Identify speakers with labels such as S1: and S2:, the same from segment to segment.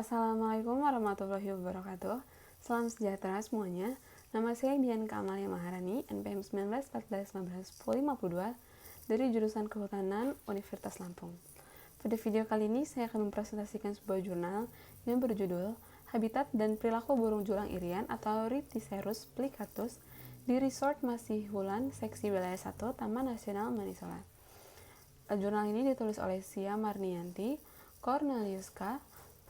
S1: Assalamualaikum warahmatullahi wabarakatuh. Salam sejahtera semuanya. Nama saya Dian Kamalia Maharani, NPM 1914-19-1052 dari jurusan Kehutanan Universitas Lampung. Pada video kali ini saya akan mempresentasikan sebuah jurnal yang berjudul Habitat dan Perilaku Burung Julang Irian atau Rhyticerus plicatus di Resort Masihulan Seksi Wilayah 1 Taman Nasional Manisola. Jurnal ini ditulis oleh Sia Marnianti, Cornelius K.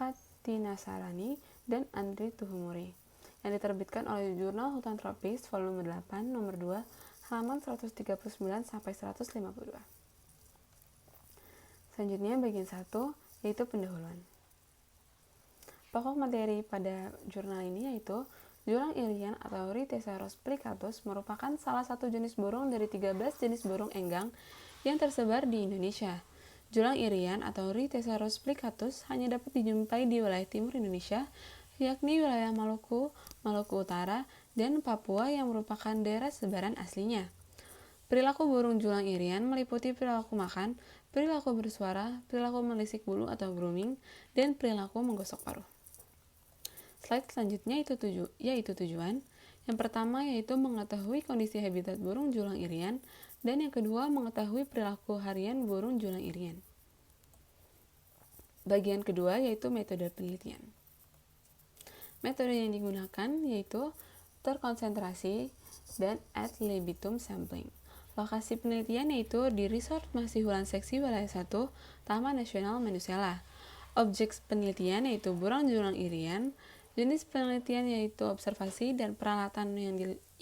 S1: Patina Sarani, dan Andri Tuhumuri, yang diterbitkan oleh Jurnal Hutan Tropis volume 8 nomor 2 halaman 139 sampai 152. Selanjutnya bagian 1 yaitu pendahuluan. Pokok materi pada jurnal ini yaitu julang irian atau Rhyticerus plicatus merupakan salah satu jenis burung dari 13 jenis burung enggang yang tersebar di Indonesia. Julang irian atau Rhyticerus plicatus hanya dapat dijumpai di wilayah timur Indonesia, yakni wilayah Maluku, Maluku Utara, dan Papua yang merupakan daerah sebaran aslinya. Perilaku burung julang irian meliputi perilaku makan, perilaku bersuara, perilaku melisik bulu atau grooming, dan perilaku menggosok paruh. Slide selanjutnya yaitu tujuan. Yang pertama yaitu mengetahui kondisi habitat burung julang irian, dan yang kedua mengetahui perilaku harian burung julang irian. Bagian kedua yaitu metode penelitian. Metode yang digunakan yaitu terkonsentrasi dan ad libitum sampling. Lokasi penelitian yaitu di Resort Masihulan Seksi Wilayah 1 Taman Nasional Manisola. Objek penelitian yaitu burung julang irian. Jenis penelitian yaitu observasi, dan peralatan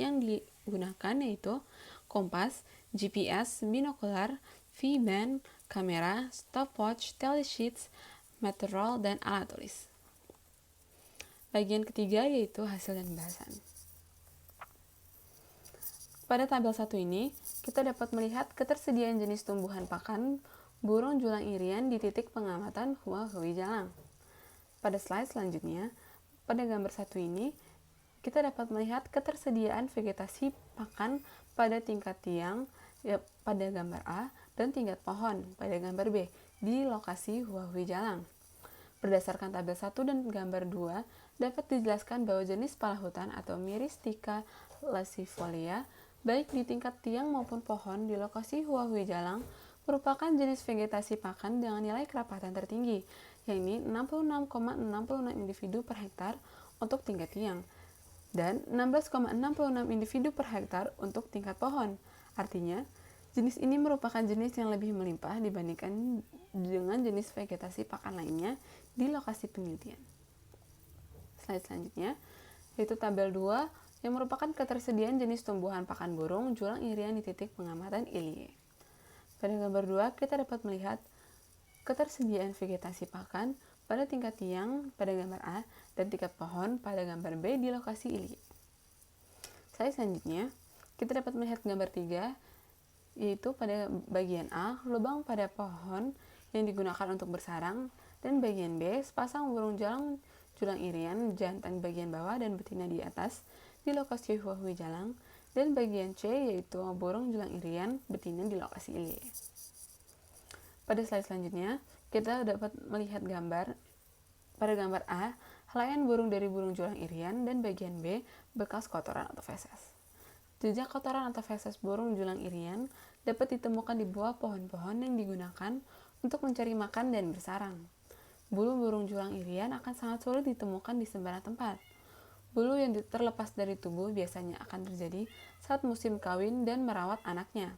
S1: yang digunakan yaitu kompas, GPS, binokular, V-band, kamera, stopwatch, telesheets, meteorol, dan alat tulis. Bagian ketiga yaitu hasil dan bahasan. Pada tabel 1 ini, kita dapat melihat ketersediaan jenis tumbuhan pakan burung julang irian di titik pengamatan Hua Hui Jalang. Pada slide selanjutnya, pada gambar 1 ini, kita dapat melihat ketersediaan vegetasi pakan pada tingkat tiang pada gambar A dan tingkat pohon pada gambar B di lokasi Hua Hui Jalang. Berdasarkan tabel 1 dan gambar 2, dapat dijelaskan bahwa jenis pala hutan atau Myristica lasifolia, baik di tingkat tiang maupun pohon di lokasi Hua Hui Jalang, merupakan jenis vegetasi pakan dengan nilai kerapatan tertinggi, yakni 66,66 individu per hektar untuk tingkat tiang, dan 16,66 individu per hektar untuk tingkat pohon. Artinya, jenis ini merupakan jenis yang lebih melimpah dibandingkan dengan jenis vegetasi pakan lainnya di lokasi penelitian. Slide selanjutnya, yaitu tabel 2 yang merupakan ketersediaan jenis tumbuhan pakan burung julang irian di titik pengamatan ILIE. Pada gambar 2, kita dapat melihat ketersediaan vegetasi pakan pada tingkat tiang pada gambar A dan tingkat pohon pada gambar B di lokasi ILIE. Slide selanjutnya, kita dapat melihat gambar 3, yaitu pada bagian A, lubang pada pohon yang digunakan untuk bersarang, dan bagian B, sepasang burung julang irian jantan bagian bawah dan betina di atas di lokasi Hua Hui Jalang, dan bagian C yaitu burung julang irian betina di lokasi ILIE. Pada slide selanjutnya, kita dapat melihat gambar pada gambar A, helaian burung dari burung julang irian, dan bagian B, bekas kotoran atau feses. Jejak kotoran atau feses burung julang irian dapat ditemukan di bawah pohon-pohon yang digunakan untuk mencari makan dan bersarang. Bulu burung julang irian akan sangat sulit ditemukan di sembarang tempat. Bulu yang terlepas dari tubuh biasanya akan terjadi saat musim kawin dan merawat anaknya.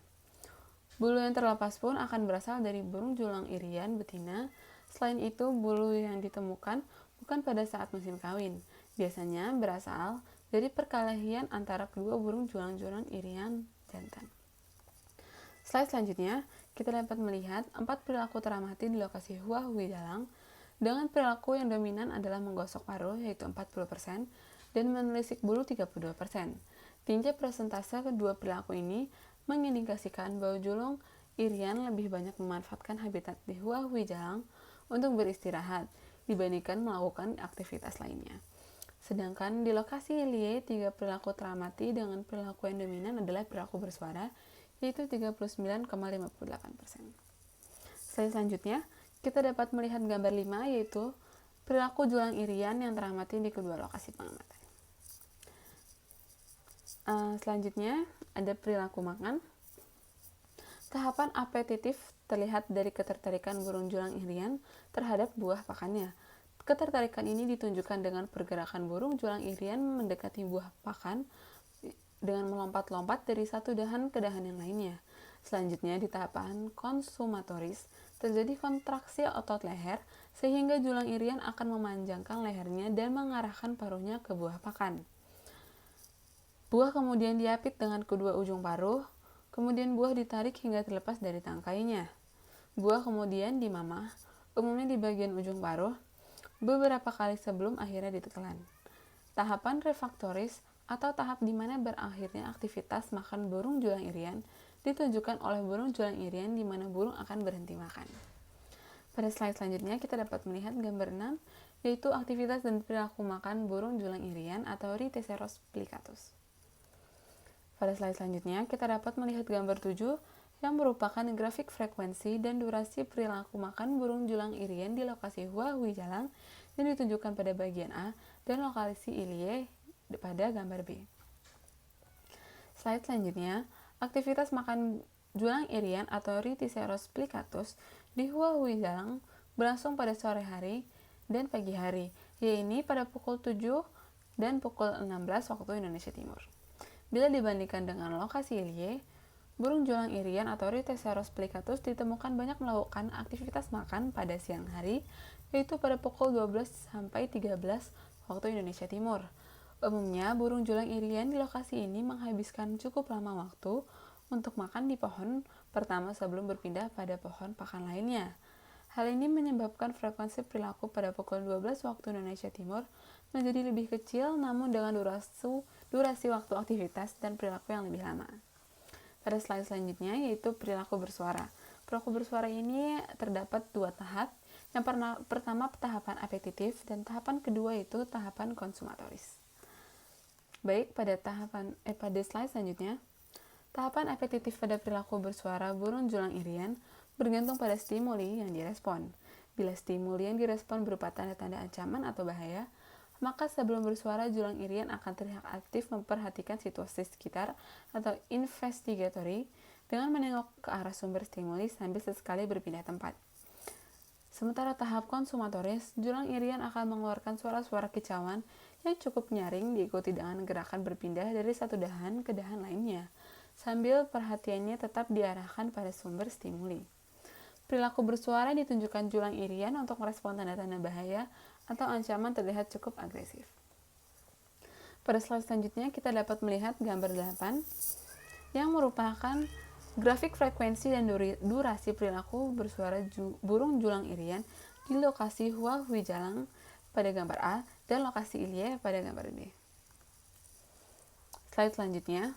S1: Bulu yang terlepas pun akan berasal dari burung julang irian betina. Selain itu, bulu yang ditemukan bukan pada saat musim kawin. Biasanya berasal dari perkelahian antara kedua burung julang irian jantan. Slide selanjutnya, kita dapat melihat 4 perilaku teramati di lokasi Hua Hui Jalang, dengan perilaku yang dominan adalah menggosok paruh yaitu 40% dan menelisik bulu 32%. Tinggi persentase kedua perilaku ini mengindikasikan bahwa julang irian lebih banyak memanfaatkan habitat di Hua Hui Jalang untuk beristirahat dibandingkan melakukan aktivitas lainnya. Sedangkan di lokasi ILIE, 3 perilaku teramati dengan perilaku yang dominan adalah perilaku bersuara yaitu 39,58%. Slide selanjutnya, kita dapat melihat gambar 5 yaitu perilaku julang irian yang teramati di kedua lokasi pengamatan. Selanjutnya ada perilaku makan. Tahapan apetitif terlihat dari ketertarikan burung julang irian terhadap buah pakannya. Ketertarikan ini ditunjukkan dengan pergerakan burung julang irian mendekati buah pakan dengan melompat-lompat dari satu dahan ke dahan yang lainnya. Selanjutnya di tahapan konsumatoris terjadi kontraksi otot leher sehingga julang irian akan memanjangkan lehernya dan mengarahkan paruhnya ke buah pakan. Buah kemudian diapit dengan kedua ujung paruh, kemudian buah ditarik hingga terlepas dari tangkainya. Buah kemudian dimamah, umumnya di bagian ujung paruh, beberapa kali sebelum akhirnya ditelan. Tahapan refraktoris atau tahap di mana berakhirnya aktivitas makan burung julang irian ditunjukkan oleh burung julang irian di mana burung akan berhenti makan. Pada slide selanjutnya kita dapat melihat gambar 6, yaitu aktivitas dan perilaku makan burung julang irian atau Rhizoceros plicatus. Pada slide selanjutnya, kita dapat melihat gambar 7 yang merupakan grafik frekuensi dan durasi perilaku makan burung julang irian di lokasi Hua Hui Jalang yang ditunjukkan pada bagian A dan lokasi Ilie pada gambar B. Slide selanjutnya, aktivitas makan julang irian atau Rhizoceros plicatus di Hua Hui Jalang berlangsung pada sore hari dan pagi hari, yaitu pada pukul 7 dan pukul 16 waktu Indonesia Timur. Bila dibandingkan dengan lokasi Ilie, burung julang irian atau Rhizoceros plicatus ditemukan banyak melakukan aktivitas makan pada siang hari, yaitu pada pukul 12 sampai 13 waktu Indonesia Timur. Umumnya, burung julang irian di lokasi ini menghabiskan cukup lama waktu untuk makan di pohon pertama sebelum berpindah pada pohon pakan lainnya. Hal ini menyebabkan frekuensi perilaku pada pukul 12 waktu Indonesia Timur menjadi lebih kecil namun dengan durasi waktu aktivitas dan perilaku yang lebih lama. Pada slide selanjutnya yaitu perilaku bersuara. Perilaku bersuara ini terdapat dua tahap. Yang pertama tahapan apetitif dan tahapan kedua itu tahapan konsumatoris. Baik, pada slide selanjutnya, tahapan apetitif pada perilaku bersuara burung julang irian bergantung pada stimuli yang direspon. Bila stimuli yang direspon berupa tanda-tanda ancaman atau bahaya, maka sebelum bersuara julang irian akan terlihat aktif memperhatikan situasi sekitar atau investigatory dengan menengok ke arah sumber stimuli sambil sesekali berpindah tempat. Sementara tahap konsumatoris, julang irian akan mengeluarkan suara-suara kicauan yang cukup nyaring diikuti dengan gerakan berpindah dari satu dahan ke dahan lainnya, sambil perhatiannya tetap diarahkan pada sumber stimuli. Perilaku bersuara ditunjukkan julang irian untuk merespon tanda-tanda bahaya atau ancaman terlihat cukup agresif. Pada slide selanjutnya kita dapat melihat gambar 8 yang merupakan grafik frekuensi dan durasi perilaku bersuara burung julang irian di lokasi Hua Hui Jalang pada gambar A dan lokasi Ilie pada gambar B. Slide selanjutnya,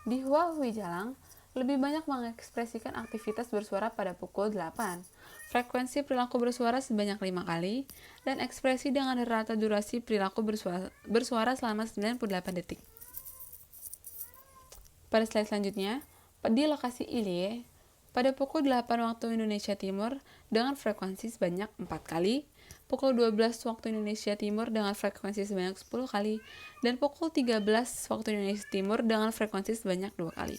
S1: di Hua Hui Jalang lebih banyak mengekspresikan aktivitas bersuara pada pukul 8. Frekuensi perilaku bersuara sebanyak 5 kali, dan ekspresi dengan rata durasi perilaku bersuara selama 98 detik. Pada slide selanjutnya, di lokasi Ilie, pada pukul 8 waktu Indonesia Timur dengan frekuensi sebanyak 4 kali, pukul 12 waktu Indonesia Timur dengan frekuensi sebanyak 10 kali, dan pukul 13 waktu Indonesia Timur dengan frekuensi sebanyak 2 kali.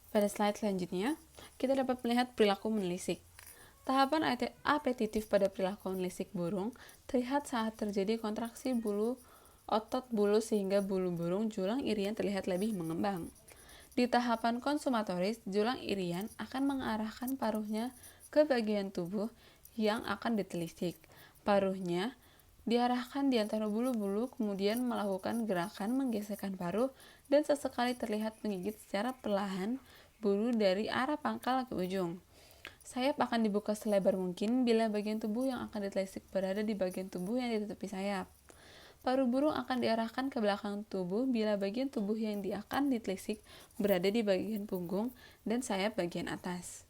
S1: Pada slide selanjutnya, kita dapat melihat perilaku menelisik. Tahapan apetitif pada perilaku menelisik burung terlihat saat terjadi kontraksi otot bulu sehingga bulu burung julang irian terlihat lebih mengembang. Di tahapan konsumatoris, julang irian akan mengarahkan paruhnya ke bagian tubuh yang akan ditelisik. Paruhnya diarahkan di antara bulu-bulu, kemudian melakukan gerakan menggeserkan paruh dan sesekali terlihat menggigit secara perlahan bulu dari arah pangkal ke ujung. Sayap akan dibuka selebar mungkin bila bagian tubuh yang akan ditelisik berada di bagian tubuh yang ditutupi sayap. Paruh burung akan diarahkan ke belakang tubuh bila bagian tubuh yang akan ditelisik berada di bagian punggung dan sayap bagian atas.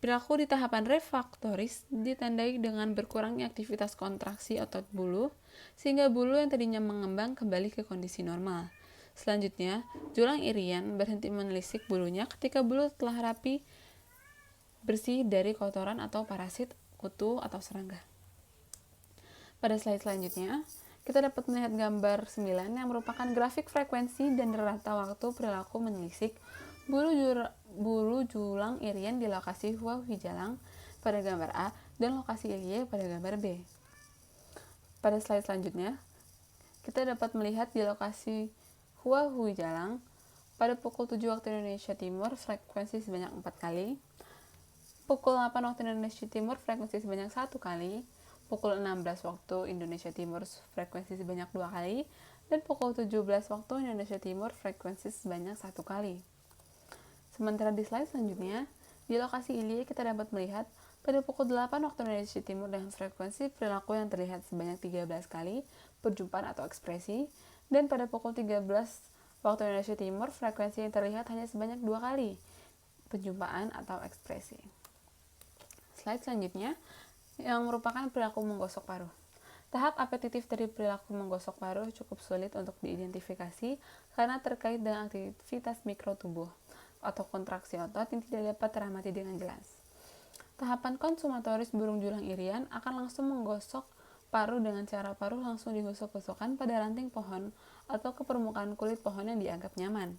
S1: Perilaku di tahapan refraktoris ditandai dengan berkurangnya aktivitas kontraksi otot bulu, sehingga bulu yang tadinya mengembang kembali ke kondisi normal. Selanjutnya, julang irian berhenti menelisik bulunya ketika bulu telah rapi bersih dari kotoran atau parasit, kutu, atau serangga. Pada slide selanjutnya, kita dapat melihat gambar 9 yang merupakan grafik frekuensi dan rata waktu perilaku menelisik bulu julang irian di lokasi Hua Hui Jalang pada gambar A dan lokasi Ilie pada gambar B. Pada slide selanjutnya, kita dapat melihat di lokasi Hua Hui Jalang pada pukul 7 waktu Indonesia Timur frekuensi sebanyak 4 kali, pukul 8 waktu Indonesia Timur frekuensi sebanyak 1 kali, pukul 16 waktu Indonesia Timur frekuensi sebanyak 2 kali, dan pukul 17 waktu Indonesia Timur frekuensi sebanyak 1 kali. Sementara di slide selanjutnya, di lokasi Ilie kita dapat melihat pada pukul 8 waktu Indonesia Timur dengan frekuensi perilaku yang terlihat sebanyak 13 kali perjumpaan atau ekspresi, dan pada pukul 13 waktu Indonesia Timur frekuensi yang terlihat hanya sebanyak 2 kali perjumpaan atau ekspresi. Slide selanjutnya yang merupakan perilaku menggosok paruh. Tahap apetitif dari perilaku menggosok paruh cukup sulit untuk diidentifikasi karena terkait dengan aktivitas mikrotubuh atau kontraksi otot yang tidak dapat teramati dengan jelas. Tahapan konsumatoris burung julang irian akan langsung menggosok paruh dengan cara paruh langsung digosok-gosokkan pada ranting pohon atau ke permukaan kulit pohon yang dianggap nyaman.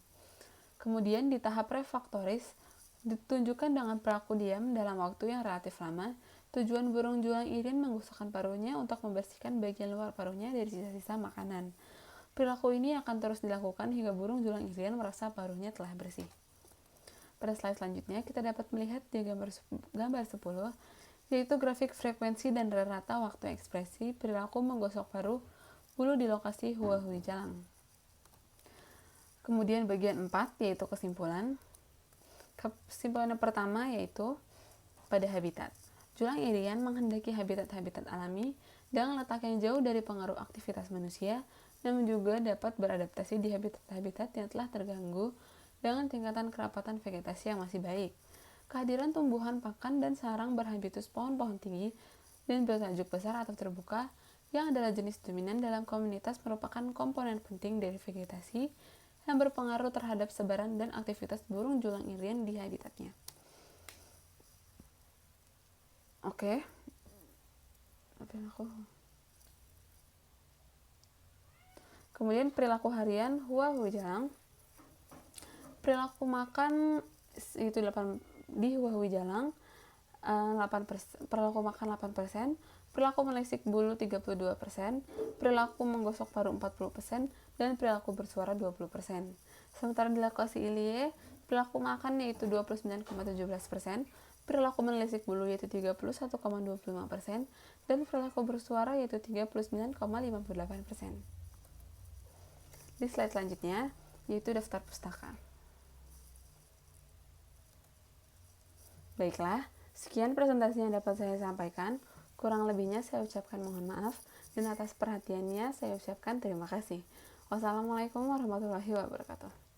S1: Kemudian di tahap refraktoris ditunjukkan dengan perilaku diam dalam waktu yang relatif lama. Tujuan burung julang irian menggosokkan paruhnya untuk membersihkan bagian luar paruhnya dari sisa-sisa makanan. Perilaku ini akan terus dilakukan hingga burung julang irian merasa paruhnya telah bersih. Pada slide selanjutnya kita dapat melihat di gambar 10, yaitu grafik frekuensi dan rata waktu ekspresi perilaku menggosok paruh bulu di lokasi Hua Hui Jalang. Kemudian bagian 4 yaitu kesimpulan. Kesimpulan yang pertama yaitu pada habitat. Julang irian menghendaki habitat-habitat alami dengan letak yang jauh dari pengaruh aktivitas manusia, namun juga dapat beradaptasi di habitat-habitat yang telah terganggu dengan tingkatan kerapatan vegetasi yang masih baik. Kehadiran tumbuhan pakan dan sarang berhabitus pohon-pohon tinggi dan bertajuk besar atau terbuka yang adalah jenis dominan dalam komunitas merupakan komponen penting dari vegetasi yang berpengaruh terhadap sebaran dan aktivitas burung julang irian di habitatnya. Oke. Kemudian perilaku harian Hua Hui Jalang. Perilaku makan itu 8 di Hua Hui Jalang 8%, perilaku makan 8%, perilaku menelisik bulu 32%, perilaku menggosok paruh 40%, dan perilaku bersuara 20%. Sementara di lokasi Ilie, perilaku makan yaitu 29,17%, perilaku menelisik bulu yaitu 31,25%, dan perilaku bersuara yaitu 39,58%. Di slide selanjutnya, yaitu daftar pustaka. Baiklah, sekian presentasi yang dapat saya sampaikan. Kurang lebihnya saya ucapkan mohon maaf, dan atas perhatiannya saya ucapkan terima kasih. Wassalamualaikum warahmatullahi wabarakatuh.